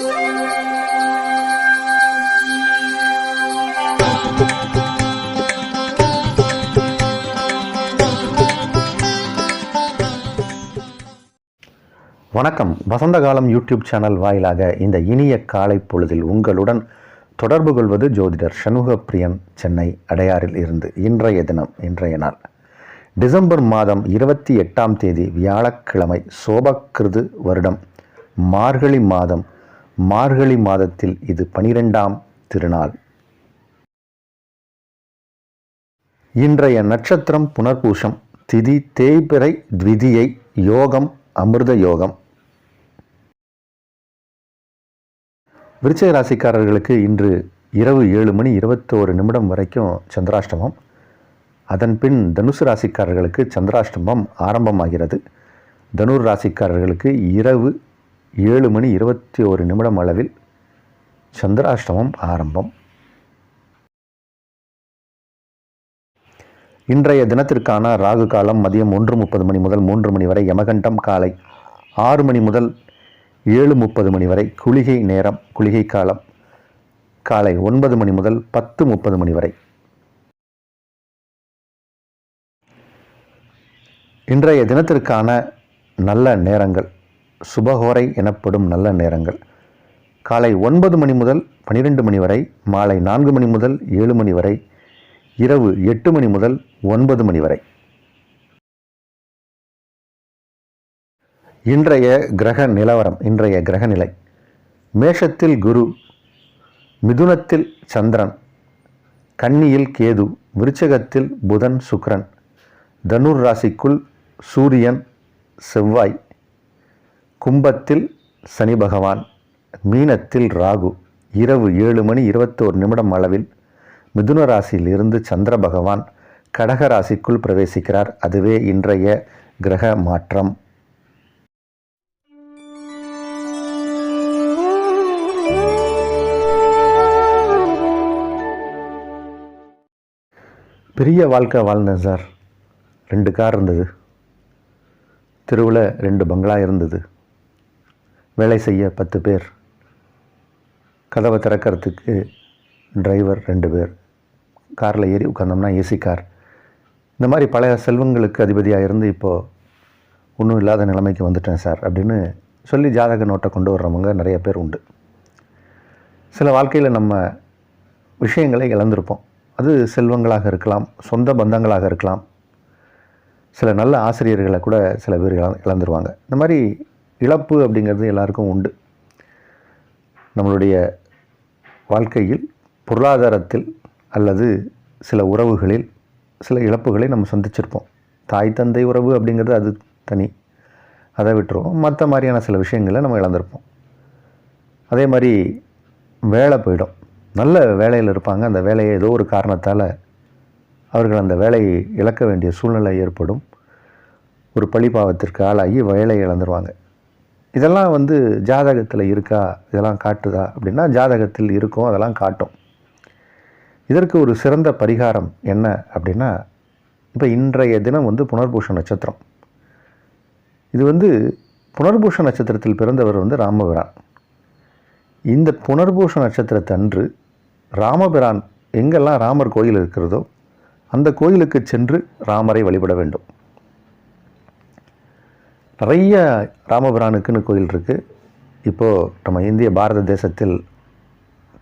வணக்கம். வசந்த காலம் YouTube channel வாயிலாக இந்த இனிய காலை பொழுதில் உங்களுடன் தொடர்பு கொள்வது ஜோதிடர் சண்முகப்பிரியன், சென்னை அடையாறில் இருந்து. இன்றைய நாள் டிசம்பர் மாதம் 28ஆம் தேதி வியாழக்கிழமை, சோபக்கிருது வருடம் மார்கழி மாதம். மார்கழி மாதத்தில் இது 12ஆம் திருநாள். இன்றைய நட்சத்திரம் புனர்பூஷம், திதி தேய்பிறை, த்விதியை, யோகம் அமிர்த யோகம். விருச்சிக ராசிக்காரர்களுக்கு இன்று இரவு 7:21 வரைக்கும் சந்திராஷ்டமம். அதன் பின் தனுசு ராசிக்காரர்களுக்கு சந்திராஷ்டமம் ஆரம்பமாகிறது. தனுர் ராசிக்காரர்களுக்கு இரவு 7:21 அளவில் சந்திராஷ்டமம் ஆரம்பம். இன்றைய தினத்திற்கான ராகு காலம் மதியம் 1:30 முதல் 3 வரை, யமகண்டம் காலை 6 முதல் 7:30 வரை, குளிகை நேரம், குளிகை காலம் காலை 9 முதல் 10:30 வரை. இன்றைய தினத்திற்கான நல்ல நேரங்கள், சுபஹோரை எனப்படும் நல்ல நேரங்கள் காலை 9 முதல் 12 வரை, மாலை 4 முதல் 7 வரை, இரவு 8 முதல் 9 வரை. இன்றைய கிரக நிலவரம், இன்றைய கிரக நிலை: மேஷத்தில் குரு, மிதுனத்தில் சந்திரன், கன்னியில் கேது, விருச்சிகத்தில் புதன் சுக்கிரன், தனுர் ராசிக்குள் சூரியன் செவ்வாய், கும்பத்தில் சனி பகவான், மீனத்தில் ராகு. இரவு 7:21 அளவில் மிதுன ராசியில் இருந்து சந்திர பகவான் கடக ராசிக்குள் பிரவேசிக்கிறார். அதுவே இன்றைய கிரக மாற்றம். பெரிய வாழ்க்கை வாழ்ந்தேன் சார். 2 கார் இருந்தது, தெருவில் 2 பங்களா இருந்தது, வேலை செய்ய 10 பேர், கதவை திறக்கிறதுக்கு டிரைவர் 2 பேர், காரில் ஏறி உட்காந்தோம்னா ஏசி கார். இந்த மாதிரி பழைய செல்வங்களுக்கு அதிபதியாக இருந்து இப்போது ஒன்றும் இல்லாத நிலைமைக்கு வந்துட்டேன் சார் அப்படின்னு சொல்லி ஜாதக நோட்டை கொண்டு வர்றவங்க நிறைய பேர் உண்டு. சில வாழ்க்கையில் நம்ம விஷயங்களை இழந்திருப்போம். அது செல்வங்களாக இருக்கலாம், சொந்த பந்தங்களாக இருக்கலாம், சில நல்ல ஆசிரியர்களை கூட சில பேர் இழந்துருவாங்க. இந்த மாதிரி இழப்பு அப்படிங்கிறது எல்லாருக்கும் உண்டு. நம்மளுடைய வாழ்க்கையில் பொருளாதாரத்தில் அல்லது சில உறவுகளில் சில இழப்புகளை நம்ம சந்திச்சிருப்போம். தாய் தந்தை உறவு அப்படிங்கிறது அது தனி, அதை விட்டுருவோம். மற்ற மாதிரியான சில விஷயங்களை நம்ம இழந்திருப்போம். அதே மாதிரி வேலை போயிடும். நல்ல வேலையில் இருப்பாங்க, அந்த வேலையை ஏதோ ஒரு காரணத்தால் அவர்கள் அந்த வேலையை இழக்க வேண்டிய சூழ்நிலை ஏற்படும். ஒரு பழிபாவத்திற்கு ஆளாகி வேலையை இழந்துருவாங்க. இதெல்லாம் ஜாதகத்தில் இருக்கா, இதெல்லாம் காட்டுதா அப்படின்னா ஜாதகத்தில் இருக்கும், அதெல்லாம் காட்டும். இதற்கு ஒரு சிறந்த பரிகாரம் என்ன அப்படின்னா, இப்போ இன்றைய தினம் புனர்பூஷ நட்சத்திரம். இது புனர்பூஷ நட்சத்திரத்தில் பிறந்தவர் ராமபிரான். இந்த புனர்பூஷ நட்சத்திரத்தன்று ராமபிரான் எங்கெல்லாம் ராமர் கோயில் இருக்கிறதோ அந்த கோயிலுக்கு சென்று ராமரை வழிபட வேண்டும். நிறைய ராமபிரானுக்குன்னு கோயில் இருக்குது. இப்போது நம்ம இந்திய பாரத தேசத்தில்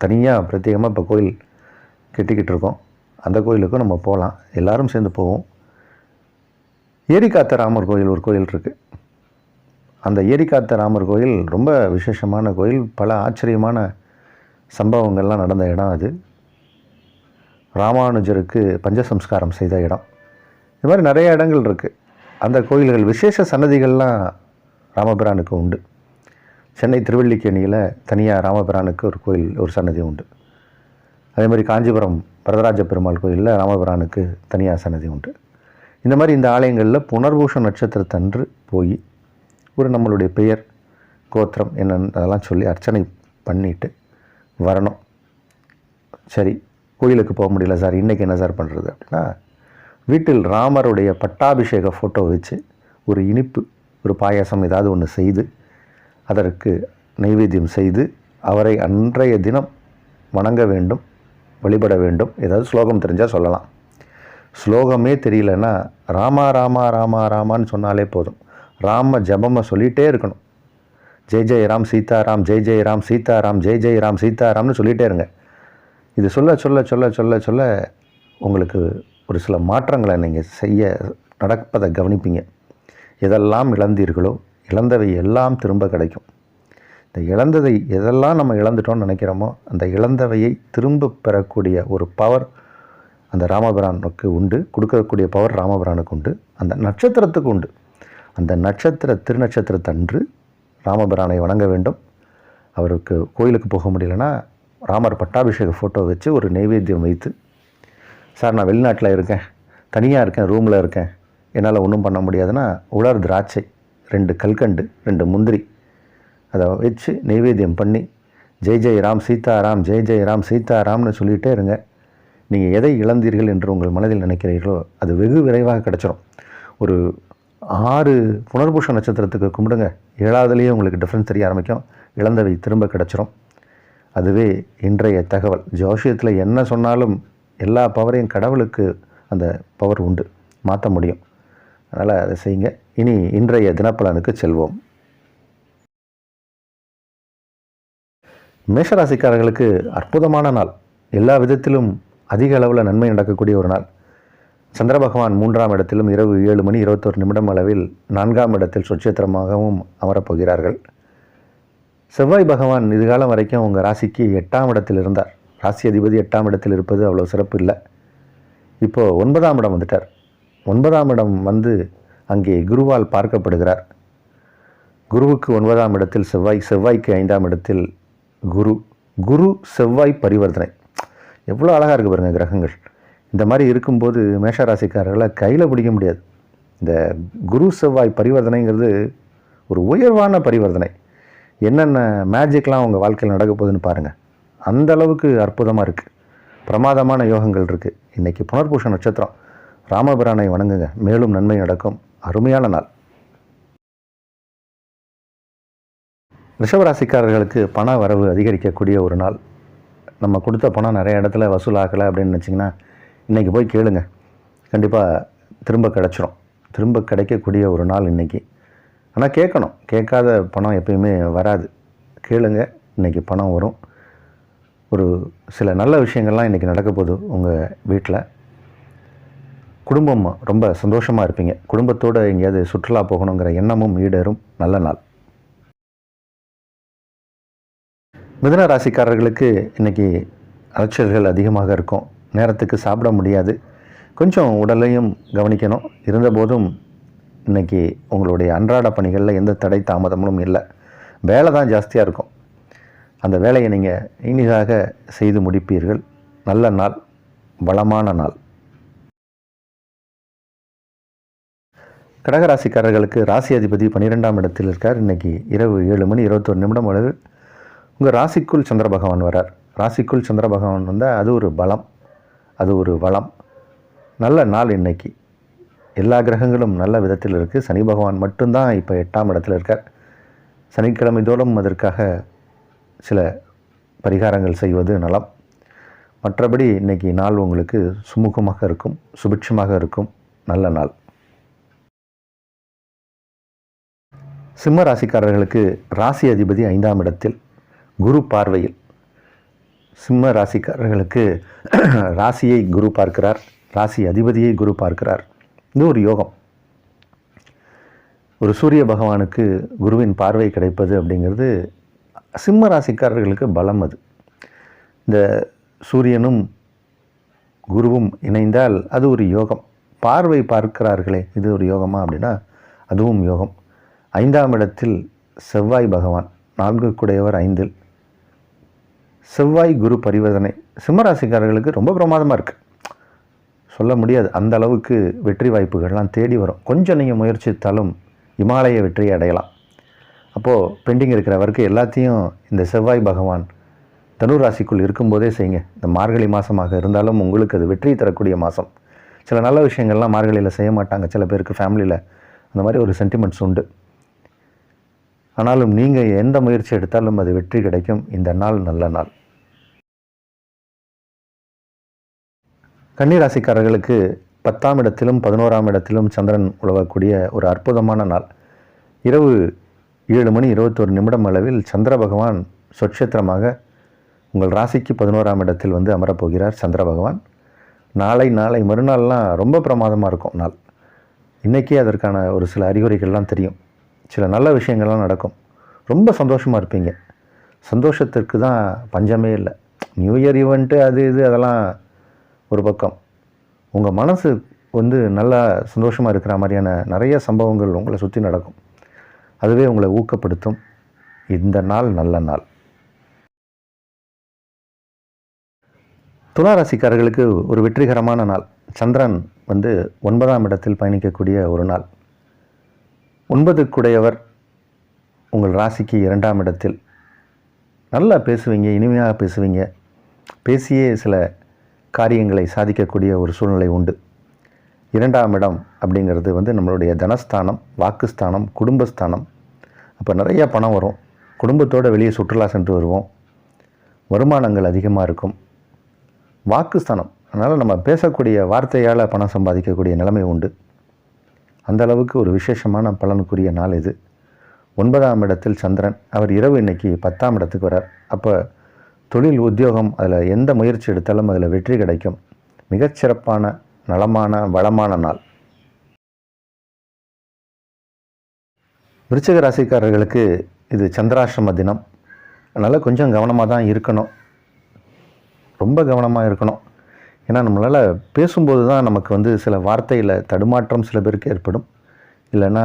தனியாக பிரத்யேகமாக இப்போ கோயில் கட்டிக்கிட்டு இருக்கோம். அந்த கோயிலுக்கும் நம்ம போகலாம், எல்லோரும் சேர்ந்து போவோம். ஏரிக்காத்த ராமர் கோயில் ஒரு கோயில் இருக்குது. அந்த ஏரிக்காத்த ராமர் கோயில் ரொம்ப விசேஷமான கோயில். பல ஆச்சரியமான சம்பவங்கள்லாம் நடந்த இடம் அது. ராமானுஜருக்கு பஞ்சசம்ஸ்காரம் செய்த இடம். இது மாதிரி நிறைய இடங்கள் இருக்குது. அந்த கோயில்கள், விசேஷ சன்னதிகள்லாம் ராமபிரானுக்கு உண்டு. சென்னை திருவல்லிக்கேணியில் தனியாக ராமபிரானுக்கு ஒரு கோயில், ஒரு சன்னதி உண்டு. அதே மாதிரி காஞ்சிபுரம் வரதராஜ பெருமாள் கோயிலில் ராமபிரானுக்கு தனியாக சன்னதி உண்டு. இந்த மாதிரி இந்த ஆலயங்களில் புனர்பூஷ நட்சத்திரத்தன்று போய் நம்மளுடைய பெயர், கோத்திரம் என்னன்னு அதெல்லாம் சொல்லி அர்ச்சனை பண்ணிட்டு வரணும். சரி, கோயிலுக்கு போக முடியல சார், இன்றைக்கி என்ன சார் பண்ணுறது அப்படின்னா, வீட்டில் ராமருடைய பட்டாபிஷேக ஃபோட்டோ வச்சு ஒரு இனிப்பு, ஒரு பாயாசம் ஏதாவது ஒன்று செய்து அதற்கு நைவேத்தியம் செய்து அவரை அன்றைய தினம் வணங்க வேண்டும், வழிபட வேண்டும். ஏதாவது ஸ்லோகம் தெரிஞ்சால் சொல்லலாம். ஸ்லோகமே தெரியலன்னா ராமா ராமா ராமா ராமான்னு சொன்னாலே போதும். ராம ஜபமை சொல்லிகிட்டே இருக்கணும். ஜெய் ஜெய் ராம் சீதாராம், ஜெய் ஜெய் ராம் சீதாராம், ஜெய் ஜெய் ராம் சீதாராம்னு சொல்லிகிட்டே இருங்க. இது சொல்ல சொல்ல சொல்ல சொல்ல சொல்ல உங்களுக்கு ஒரு சில மாற்றங்களை நீங்கள் நடப்பதை கவனிப்பீங்க. எதெல்லாம் இழந்தீர்களோ இழந்தவை எல்லாம் திரும்ப கிடைக்கும். இந்த இழந்ததை எதெல்லாம் நம்ம இழந்துட்டோம்னு நினைக்கிறோமோ அந்த இழந்தவையை திரும்ப பெறக்கூடிய ஒரு பவர் அந்த ராமபிரானுக்கு உண்டு. கொடுக்கக்கூடிய பவர் ராமபிரானுக்கு உண்டு, அந்த நட்சத்திரத்துக்கு உண்டு. அந்த திருநட்சத்திரத்தன்று ராமபிரானை வணங்க வேண்டும். அவருக்கு கோயிலுக்கு போக முடியலன்னா ராமர் பட்டாபிஷேக ஃபோட்டோ வச்சு ஒரு நைவேத்தியம் வைத்து, சார் நான் வெளிநாட்டில் இருக்கேன், தனியாக இருக்கேன், ரூமில் இருக்கேன், என்னால் ஒன்றும் பண்ண முடியாதுன்னா உலர் திராட்சை 2 கல்கண்டு 2 முந்திரி அதை வச்சு நைவேத்தியம் பண்ணி ஜெய் ஜெய் ராம் சீதாராம், ஜெய் ஜெய் ராம் சீதாராம்னு சொல்லிகிட்டே இருங்க. நீங்கள் எதை இழந்தீர்கள் என்று உங்கள் மனதில் நினைக்கிறீர்களோ அது வெகு விரைவாக கிடச்சிரும். ஒரு 6 புனர்பூஷ நட்சத்திரத்துக்கு கும்பிடுங்க, 7வதுலேயே உங்களுக்கு டிஃப்ரென்ஸ் தெரிய ஆரம்பிக்கும். இழந்தவை திரும்ப கிடச்சிரும். அதுவே இன்றைய தகவல். ஜோஷியத்தில் என்ன சொன்னாலும் எல்லா பவரையும் கடவுளுக்கு அந்த பவர் உண்டு, மாற்ற முடியும். அதனால் அதை செய்யுங்க. இனி இன்றைய தினப்பலனுக்கு செல்வோம். மேஷராசிக்காரர்களுக்கு அற்புதமான நாள். எல்லா விதத்திலும் அதிக அளவில் நன்மை நடக்கக்கூடிய ஒரு நாள். சந்திர பகவான் 3ஆம் இடத்திலும் இரவு 7:21 அளவில் 4ஆம் இடத்தில் சுட்சத்திரமாகவும் அமரப்போகிறார்கள். செவ்வாய் பகவான் இதுகாலம் வரைக்கும் உங்கள் ராசிக்கு 8ஆம் இடத்தில் இருந்தார். ராசி அதிபதி 8ஆம் இடத்தில் இருப்பது அவ்வளோ சிறப்பு இல்லை. இப்போது 9ஆம் இடம் வந்துட்டார். 9ஆம் இடம் வந்து அங்கே குருவால் பார்க்கப்படுகிறார். குருவுக்கு 9ஆம் இடத்தில் செவ்வாய், செவ்வாய்க்கு 5ஆம் இடத்தில் குரு செவ்வாய் பரிவர்த்தனை. எவ்வளோ அழகாக இருக்குது பாருங்கள் கிரகங்கள். இந்த மாதிரி இருக்கும்போது மேஷராசிக்காரர்களை கையில் பிடிக்க முடியாது. இந்த குரு செவ்வாய் பரிவர்த்தனைங்கிறது ஒரு உயர்வான பரிவர்த்தனை. என்னென்ன மேஜிக்லாம் உங்கள் வாழ்க்கையில் நடக்க போகுதுன்னு பாருங்கள். அந்த அளவுக்கு அற்புதமாக இருக்குது, பிரமாதமான யோகங்கள் இருக்குது. இன்றைக்கி புனர்பூஷ நட்சத்திரம். ராமபிரானை வணங்குங்க, மேலும் நன்மை நடக்கும். அருமையான நாள். ரிஷபராசிக்காரர்களுக்கு பண வரவு அதிகரிக்கக்கூடிய ஒரு நாள். நம்ம கொடுத்த பணம் நிறைய இடத்துல வசூலாகலை அப்படின்னு நினச்சிங்கன்னா இன்றைக்கி போய் கேளுங்க, கண்டிப்பாக திரும்ப கிடச்சிரும். திரும்ப கிடைக்கக்கூடிய ஒரு நாள் இன்றைக்கி. ஆனால் கேட்கணும், கேட்காத பணம் எப்பயுமே வராது. கேளுங்க, இன்றைக்கி பணம் வரும். ஒரு சில நல்ல விஷயங்கள்லாம் இன்றைக்கி நடக்க போகுது. உங்கள் வீட்டில் குடும்பம் ரொம்ப சந்தோஷமாக இருப்பீங்க. குடும்பத்தோடு எங்கேயாவது சுற்றுலா போகணுங்கிற எண்ணமும் ஈடேறும். நல்ல நாள். மிதுன ராசிக்காரர்களுக்கு இன்றைக்கி அலைச்சல்கள் அதிகமாக இருக்கும். நேரத்துக்கு சாப்பிட முடியாது, கொஞ்சம் உடலையும் கவனிக்கணும். இருந்தபோதும் இன்றைக்கி உங்களுடைய அன்றாட பணிகளில் எந்த தடை தாமதமும் இல்லை. வேலை தான் ஜாஸ்தியாக இருக்கும். அந்த வேலையை நீங்கள் இனிதாக செய்து முடிப்பீர்கள். நல்ல நாள், வளமான நாள். கடகராசிக்காரர்களுக்கு ராசி அதிபதி 12ஆம் இடத்தில் இருக்கார். இன்றைக்கி இரவு 7:21 அளவில் உங்கள் ராசிக்குள் சந்திர பகவான் வரார். ராசிக்குள் சந்திர பகவான் வந்தால் அது ஒரு பலம், அது ஒரு வளம். நல்ல நாள் இன்றைக்கி. எல்லா கிரகங்களும் நல்ல விதத்தில் இருக்குது. சனி பகவான் மட்டும்தான் இப்போ 8ஆம் இடத்தில் இருக்கார். சனிக்கிழமை தோறும் அதற்காக சில பரிகாரங்கள் செய்வது நலம். மற்றபடி இன்றைக்கி நாள் உங்களுக்கு சுமூகமாக இருக்கும், சுபிட்சமாக இருக்கும். நல்ல நாள். சிம்ம ராசிக்காரர்களுக்கு ராசி அதிபதி 5ஆம் இடத்தில் குரு பார்வையில். சிம்ம ராசிக்காரர்களுக்கு ராசியை குரு பார்க்கிறார், ராசி அதிபதியை குரு பார்க்கிறார். இது ஒரு யோகம். ஒரு சூரிய பகவானுக்கு குருவின் பார்வை கிடைப்பது அப்படிங்கிறது சிம்ம ராசிக்காரர்களுக்கு பலம். அது இந்த சூரியனும் குருவும் இணைந்தால் அது ஒரு யோகம். பார்வை பார்க்கிறார்களே, இது ஒரு யோகமா அப்படின்னா அதுவும் யோகம். 5ஆம் இடத்தில் செவ்வாய் பகவான், 4 கூடையவர் 5இல். செவ்வாய் குரு பரிவர்த்தனை சிம்மராசிக்காரர்களுக்கு ரொம்ப பிரமாதமாக இருக்குது. சொல்ல முடியாது, அந்த அளவுக்கு வெற்றி வாய்ப்புகள்லாம் தேடி வரும். கொஞ்சம் நீங்கள் முயற்சித்தாலும் இமாலய வெற்றியை அடையலாம். அப்போது பெண்டிங் இருக்கிற வரைக்கும் எல்லாத்தையும் இந்த செவ்வாய் பகவான் தனுர் ராசிக்குள் இருக்கும்போதே செய்யுங்க. இந்த மார்கழி மாதமாக இருந்தாலும் உங்களுக்கு அது வெற்றி தரக்கூடிய மாதம். சில நல்ல விஷயங்கள்லாம் மார்கழியில் செய்ய மாட்டாங்க. சில பேருக்கு ஃபேமிலியில் அந்த மாதிரி ஒரு சென்டிமெண்ட்ஸ் உண்டு. ஆனாலும் நீங்கள் எந்த முயற்சி எடுத்தாலும் அது வெற்றி கிடைக்கும். இந்த நாள் நல்ல நாள். கன்னிராசிக்காரர்களுக்கு 10ஆம் இடத்திலும் 11ஆம் இடத்திலும் சந்திரன் உலவக்கூடிய ஒரு அற்புதமான நாள். இரவு 7:21 அளவில் சந்திர பகவான் சொட்சத்திரமாக உங்கள் ராசிக்கு 11ஆம் இடத்தில் வந்து அமரப்போகிறார். சந்திர பகவான் நாளை மறுநாள்லாம் ரொம்ப பிரமாதமாக இருக்கும் நாள். இன்றைக்கே அதற்கான ஒரு சில அறிகுறிகள்லாம் தெரியும். சில நல்ல விஷயங்கள்லாம் நடக்கும். ரொம்ப சந்தோஷமாக இருப்பீங்க. சந்தோஷத்திற்கு தான் பஞ்சமே இல்லை. நியூ இயர் ஈவெண்ட்டு அது இது அதெல்லாம் ஒரு பக்கம். உங்கள் மனசு வந்து நல்லா சந்தோஷமாக இருக்கிற மாதிரியான நிறைய சம்பவங்கள் உங்களை சுற்றி நடக்கும். அதுவே உங்களை ஊக்கப்படுத்தும். இந்த நாள் நல்ல நாள். துளாராசிக்காரர்களுக்கு ஒரு வெற்றிகரமான நாள். சந்திரன் வந்து 9ஆம் இடத்தில் பயணிக்கக்கூடிய ஒரு நாள். 9க்குடையவர் உங்கள் ராசிக்கு 2ஆம் இடத்தில். நல்லா பேசுவீங்க, இனிமையாக பேசுவீங்க. பேசியே சில காரியங்களை சாதிக்கக்கூடிய ஒரு சூழ்நிலை உண்டு. 2ஆம் இடம் அப்படிங்கிறது வந்து நம்மளுடைய தனஸ்தானம், வாக்குஸ்தானம், குடும்பஸ்தானம். அப்போ நிறையா பணம் வரும். குடும்பத்தோடு வெளியே சுற்றுலா சென்று வருவோம். வருமானங்கள் அதிகமாக இருக்கும். வாக்குஸ்தானம், அதனால் நம்ம பேசக்கூடிய வார்த்தையால் பணம் சம்பாதிக்கக்கூடிய நிலைமை உண்டு. அந்த அளவுக்கு ஒரு விசேஷமான பலனுக்குரிய நாள் இது. 9ஆம் இடத்தில் சந்திரன். அவர் இரவு இன்னைக்கு 10ஆம் இடத்துக்கு வரார். அப்போ தொழில், உத்தியோகம், அதில் எந்த முயற்சி எடுத்தாலும் அதில் வெற்றி கிடைக்கும். மிகச்சிறப்பான, நலமான, வளமான நாள். விருச்சிக ராசிக்காரர்களுக்கு இது சந்திராஷ்டம தினம். அதனால் கொஞ்சம் கவனமாக தான் இருக்கணும். ரொம்ப கவனமாக இருக்கணும். ஏன்னா நம்மளால் பேசும்போது தான் நமக்கு வந்து சில வார்த்தையில் தடுமாற்றம் சில பேருக்கு ஏற்படும். இல்லைன்னா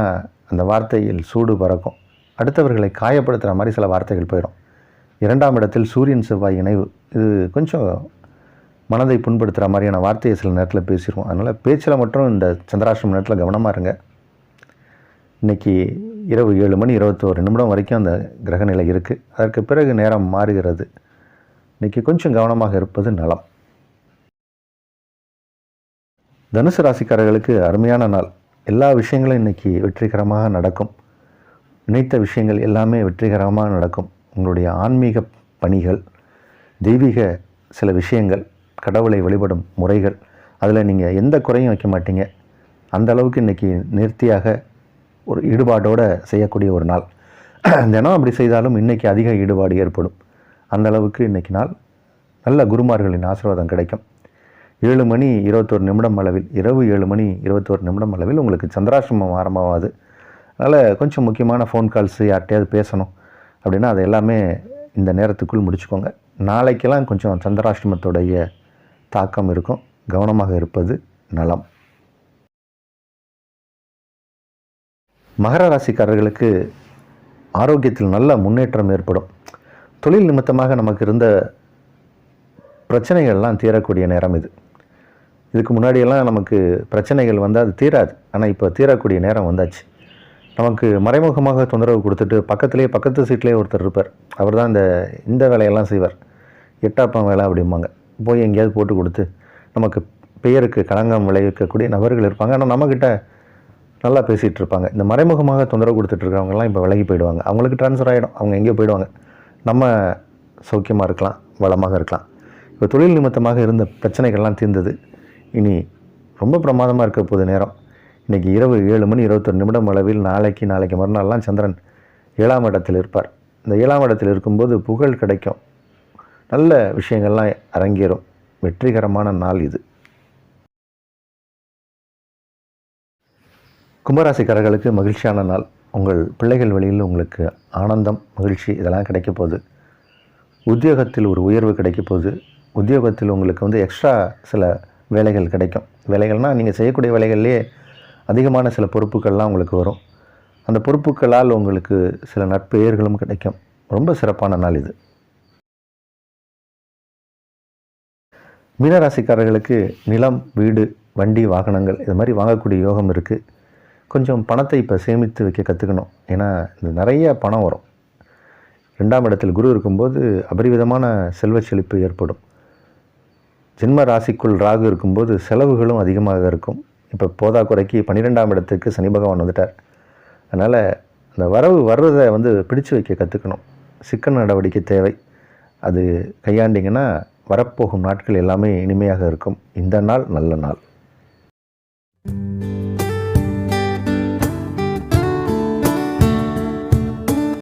அந்த வார்த்தையில் சூடு பறக்கும். அடுத்தவர்களை காயப்படுத்துகிற மாதிரி சில வார்த்தைகள் போயிடும். 2ஆம் இடத்தில் சூரியன் செவ்வாய் இணைவு. இது கொஞ்சம் மனதை புண்படுத்துகிற மாதிரியான வார்த்தையை சில நேரத்தில் பேசிடுவோம். அதனால் பேச்சில் மட்டும் இந்த சந்திராஷ்டம நேரத்தில் கவனமாக இருங்க. இன்றைக்கி இரவு 7:21 வரைக்கும் அந்த கிரகநிலை இருக்குது. அதற்கு பிறகு நேரம் மாறுகிறது. இன்றைக்கி கொஞ்சம் கவனமாக இருப்பது நலம். தனுசு ராசிக்காரர்களுக்கு அருமையான நாள். எல்லா விஷயங்களும் இன்றைக்கி வெற்றிகரமாக நடக்கும். நினைத்த விஷயங்கள் எல்லாமே வெற்றிகரமாக நடக்கும். உங்களுடைய ஆன்மீக பணிகள், தெய்வீக சில விஷயங்கள், கடவுளை வழிபடும் முறைகள், அதில் நீங்கள் எந்த குறையும் வைக்க மாட்டீங்க. அந்த அளவுக்கு இன்றைக்கி நேர்த்தியாக ஒரு ஈடுபாட்டோடு செய்யக்கூடிய ஒரு நாள். தினம் அப்படி செய்தாலும் இன்றைக்கி அதிக ஈடுபாடு ஏற்படும். அந்த அளவுக்கு இன்றைக்கி நாள் நல்ல குருமார்களின் ஆசீர்வாதம் கிடைக்கும். 7:21 அளவில், இரவு 7:21 அளவில் உங்களுக்கு சந்திராஷ்டமம் ஆரம்பமாகுது. அதனால் கொஞ்சம் முக்கியமான ஃபோன் கால்ஸு, யார்கிட்டையாவது பேசணும் அப்படின்னா அது எல்லாமே இந்த நேரத்துக்குள் முடிச்சுக்கோங்க. நாளைக்கெல்லாம் கொஞ்சம் சந்திராஷ்டமத்துடைய தாக்கம் இருக்கும். கவனமாக இருப்பது நலம். மகர ராசிக்காரர்களுக்கு ஆரோக்கியத்தில் நல்ல முன்னேற்றம் ஏற்படும். தொழில் நிமித்தமாக நமக்கு இருந்த பிரச்சனைகள்லாம் தீரக்கூடிய நேரம் இது. இதுக்கு முன்னாடியெல்லாம் நமக்கு பிரச்சனைகள் வந்தால் அது தீராது. ஆனால் இப்போ தீரக்கூடிய நேரம் வந்தாச்சு. நமக்கு மறைமுகமாக தொந்தரவு கொடுத்துட்டு பக்கத்து சீட்லேயே ஒருத்தர் இருப்பார். அவர் தான் இந்த வேலையெல்லாம் செய்வார். எட்டாப்பம் வேலை அப்படிம்பாங்க. போய் எங்கேயாவது போட்டு கொடுத்து நமக்கு பெயருக்கு களங்கம் விளைவிக்கக்கூடிய நபர்கள் இருப்பாங்க. ஆனால் நம்மக்கிட்ட நல்லா பேசிகிட்டு இருப்பாங்க. இந்த மறைமுகமாக தொந்தரவு கொடுத்துட்ருக்கிறவங்கலாம் இப்போ விலகி போயிடுவாங்க. அவங்களுக்கு ட்ரான்ஸ்ஃபர் ஆகிடும். அவங்க எங்கேயோ போயிடுவாங்க. நம்ம சௌக்கியமாக இருக்கலாம், வளமாக இருக்கலாம். இப்போ தொழில் நிமித்தமாக இருந்த பிரச்சனைகள்லாம் தீர்ந்தது. இனி ரொம்ப பிரமாதமாக இருக்க போகுது நேரம். இன்றைக்கி இரவு 7:21 அளவில் நாளைக்கு மறுநாள்லாம் சந்திரன் 7ஆம் இடத்தில் இருப்பார். இந்த 7ஆம் இடத்தில் இருக்கும்போது புகழ் கிடைக்கும். நல்ல விஷயங்கள்லாம் அரங்கேறும். வெற்றிகரமான நாள் இது. கும்பராசிக்காரர்களுக்கு மகிழ்ச்சியான நாள். உங்கள் பிள்ளைகள் வழியில் உங்களுக்கு ஆனந்தம், மகிழ்ச்சி இதெல்லாம் கிடைக்க போகுது. உத்தியோகத்தில் ஒரு உயர்வு கிடைக்க போகுது. உத்தியோகத்தில் உங்களுக்கு வந்து எக்ஸ்ட்ரா சில வேலைகள் கிடைக்கும். வேலைகள்னால் நீங்கள் செய்யக்கூடிய வேலைகள்லேயே அதிகமான சில பொறுப்புகள்லாம் உங்களுக்கு வரும். அந்த பொறுப்புகளால் உங்களுக்கு சில நற்பெயர்களும் கிடைக்கும். ரொம்ப சிறப்பான நாள் இது. மீனராசிக்காரர்களுக்கு நிலம், வீடு, வண்டி, வாகனங்கள் இது மாதிரி வாங்கக்கூடிய யோகம் இருக்குது. கொஞ்சம் பணத்தை இப்போ சேமித்து வைக்க கற்றுக்கணும். ஏன்னா இந்த நிறைய பணம் வரும். 2ஆம் இடத்தில் குரு இருக்கும்போது அபரிவிதமான செல்வ செழிப்பு ஏற்படும். ஜென்ம ராசிக்குள் ராகு இருக்கும்போது செலவுகளும் அதிகமாக இருக்கும். இப்போ போதாக்குறைக்கு 12ஆம் இடத்துக்கு சனி பகவான் வந்துட்டார். அதனால் அந்த வரவு வர்றதை பிடிச்சு வைக்க கற்றுக்கணும். சிக்கன நடவடிக்கை தேவை. அது கையாண்டிங்கன்னா வரப்போகும் நாட்கள் எல்லாமே இனிமையாக இருக்கும். இந்த நாள் நல்ல நாள்.